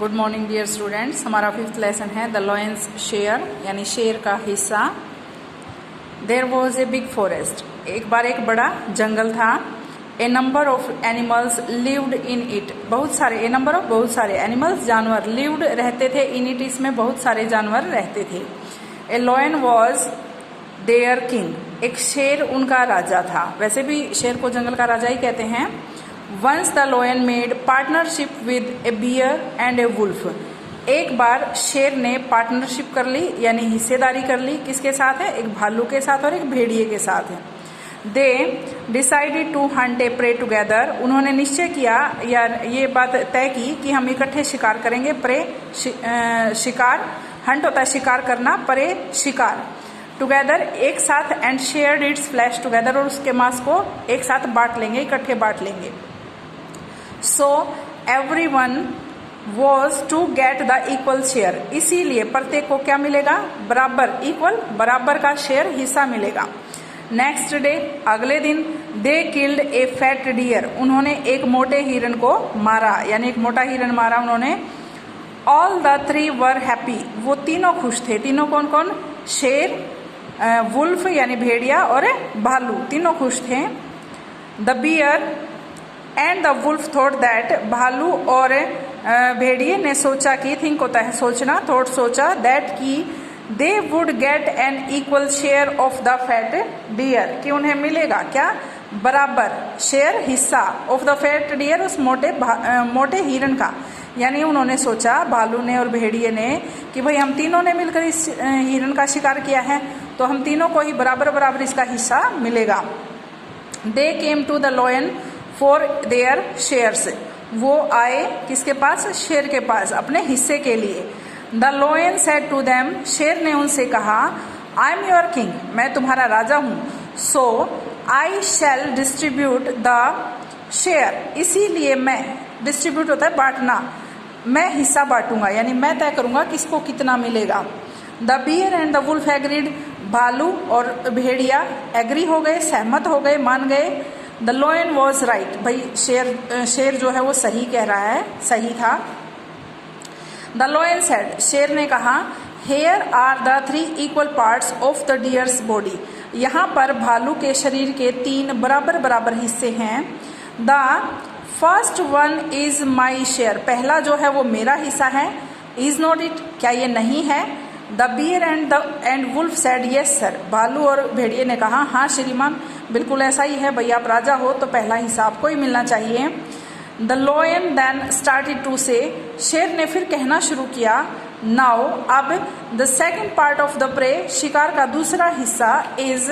Good morning dear students. हमारा 5th lesson है the lions share यानी शेर का हिस्सा। There was a big forest, एक बार एक बड़ा जंगल था। A number of animals lived in it, बहुत सारे, ए नंबर ऑफ बहुत सारे एनिमल्स जानवर लिव्ड रहते थे इन इट, इसमें बहुत सारे जानवर रहते थे। ए लॉयन वॉज देयर किंग, एक शेर उनका राजा था। वैसे भी शेर को जंगल का राजा ही कहते हैं। Once the lion made partnership with a bear and a wolf, एक बार शेर ने पार्टनरशिप कर ली यानी हिस्सेदारी कर ली। किसके साथ है? एक भालू के साथ और एक भेड़िए के साथ है। They decided to hunt a prey together, उन्होंने निश्चय किया या ये बात तय की कि हम इकट्ठे शिकार करेंगे। प्रे शिकार, हंट होता है शिकार करना, प्रे शिकार। टुगेदर एक साथ, and shared it's flash together, और उसके मांस को एक साथ बांट लेंगे, इकट्ठे बांट लेंगे। So everyone was to get the equal share, इसीलिए प्रत्येक को क्या मिलेगा? बराबर, इक्वल, बराबर का शेयर, हिस्सा मिलेगा। नेक्स्ट डे, अगले दिन, they killed a fat deer, उन्होंने एक मोटे हिरन को मारा यानी एक मोटा हिरन मारा उन्होंने। All the three were happy, वो तीनों खुश थे। तीनों कौन कौन? शेर, वुल्फ यानी भेड़िया और भालू, तीनों खुश थे। The bear and the wolf thought that, भालू और भेड़िए ने सोचा कि, थिंक होता है सोचना, थॉट सोचा, दैट की they would get an equal share of the fat deer, कि उन्हें मिलेगा क्या? बराबर शेयर, हिस्सा, ऑफ द फैट डियर, उस मोटे हिरन का। यानी उन्होंने सोचा, भालू ने और भेड़िए ने, कि भाई हम तीनों ने मिलकर इस हिरन का शिकार किया है तो हम तीनों को ही बराबर बराबर इसका हिस्सा मिलेगा। They came to the lion for their shares, वो आए किसके पास? शेर के पास, अपने हिस्से के लिए। The lion said to them, शेर ने उनसे कहा, आई एम योर किंग, मैं तुम्हारा राजा हूं। सो आई शैल डिस्ट्रीब्यूट द शेयर, इसीलिए मैं, डिस्ट्रीब्यूट होता है बांटना, मैं हिस्सा बांटूंगा यानी मैं तय करूंगा किसको कितना मिलेगा। The bear and the wolf agreed, भालू और भेड़िया एग्री हो गए, सहमत हो गए, मान गए। द लॉयन वॉज राइट, भाई शेर जो है वो सही कह रहा है, सही था। द लॉयन सेड, शेर ने कहा, here are the three equal parts of the deer's body, यहाँ पर भालू के शरीर के 3 बराबर बराबर हिस्से हैं। The first one is my share, पहला जो है वो मेरा हिस्सा है। इज नॉट इट, क्या ये नहीं है? The bear and wolf said yes sir, भालू और भेड़िए ने कहा, हाँ श्रीमान, बिल्कुल ऐसा ही है, भैया आप राजा हो तो पहला हिस्सा आपको ही मिलना चाहिए। The lion then started to say, शेर ने फिर कहना शुरू किया, नाउ अब, the second part of the prey, शिकार का दूसरा हिस्सा, is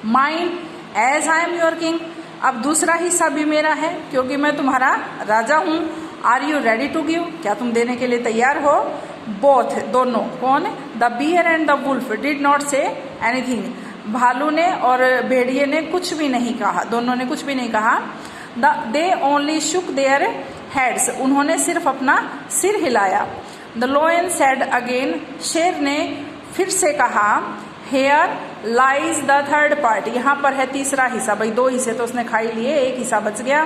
mine as I am your king, अब दूसरा हिस्सा भी मेरा है क्योंकि मैं तुम्हारा राजा हूं। Are you ready to give, क्या तुम देने के लिए तैयार हो? बोथ, दोनों, कौन? The bear and the wolf did not say anything, भालू ने और भेड़िए ने कुछ भी नहीं कहा, दोनों ने कुछ भी नहीं कहा। They only shook their heads, उन्होंने सिर्फ अपना सिर हिलाया। द लॉयन सेड अगेन, शेर ने फिर से कहा, here lies the third part, यहाँ पर है तीसरा हिस्सा। भाई 2 हिस्से तो उसने खा ही लिए, एक हिस्सा बच गया।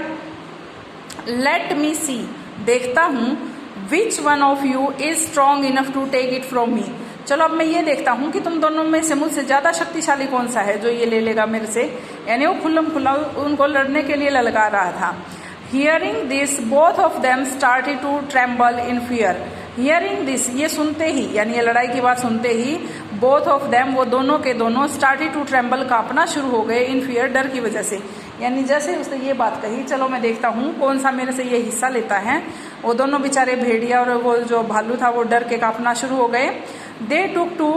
लेट मी सी, देखता हूं, which one of you is strong enough to take it from me, चलो अब मैं ये देखता हूं कि तुम दोनों में से मुझसे ज्यादा शक्तिशाली कौन सा है जो ये ले लेगा मेरे से। यानी वो खुल्लम खुल्ला उनको लड़ने के लिए ललकार रहा था। Hearing this both of them started to tremble in fear, hearing this, ये सुनते ही यानी ये लड़ाई की बात सुनते ही, बोथ ऑफ देम, वो दोनों के दोनों, स्टार्टेड टू ट्रेम्बल, कांपना शुरू हो गए, इन फियर, डर की वजह से। यानी जैसे उसने ये बात कही, चलो मैं देखता हूँ कौन सा मेरे से ये हिस्सा लेता है, वो दोनों बेचारे भेड़िया और वो जो भालू था वो डर के कांपना शुरू हो गए। They took to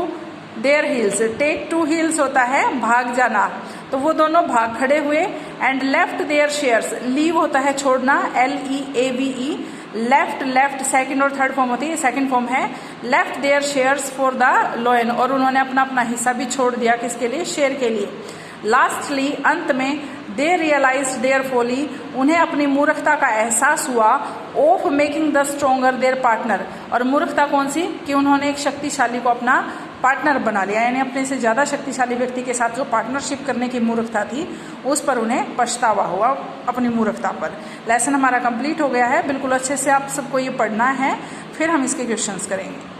their heels, take to heels होता है भाग जाना, तो वो दोनों भाग खड़े हुए। And left there shares, leave होता है छोड़ना, LEAVE, लेफ्ट, लेफ्ट सेकंड और थर्ड फॉर्म होती है, सेकंड फॉर्म है। Left there shares for the lion, और उन्होंने अपना अपना हिस्सा भी छोड़ दिया, किसके लिए? शेर के लिए। लास्टली, अंत में, दे रियलाइज्ड देयर फॉली, उन्हें अपनी मूर्खता का एहसास हुआ। Of making the stronger there partner, और मूर्खता कौन सी? कि उन्होंने एक शक्तिशाली को अपना पार्टनर बना लिया, यानी अपने से ज़्यादा शक्तिशाली व्यक्ति के साथ जो पार्टनरशिप करने की मूर्खता थी उस पर उन्हें पछतावा हुआ अपनी मूर्खता पर। लेसन हमारा कंप्लीट हो गया है। बिल्कुल अच्छे से आप सबको ये पढ़ना है, फिर हम इसके क्वेश्चंस करेंगे।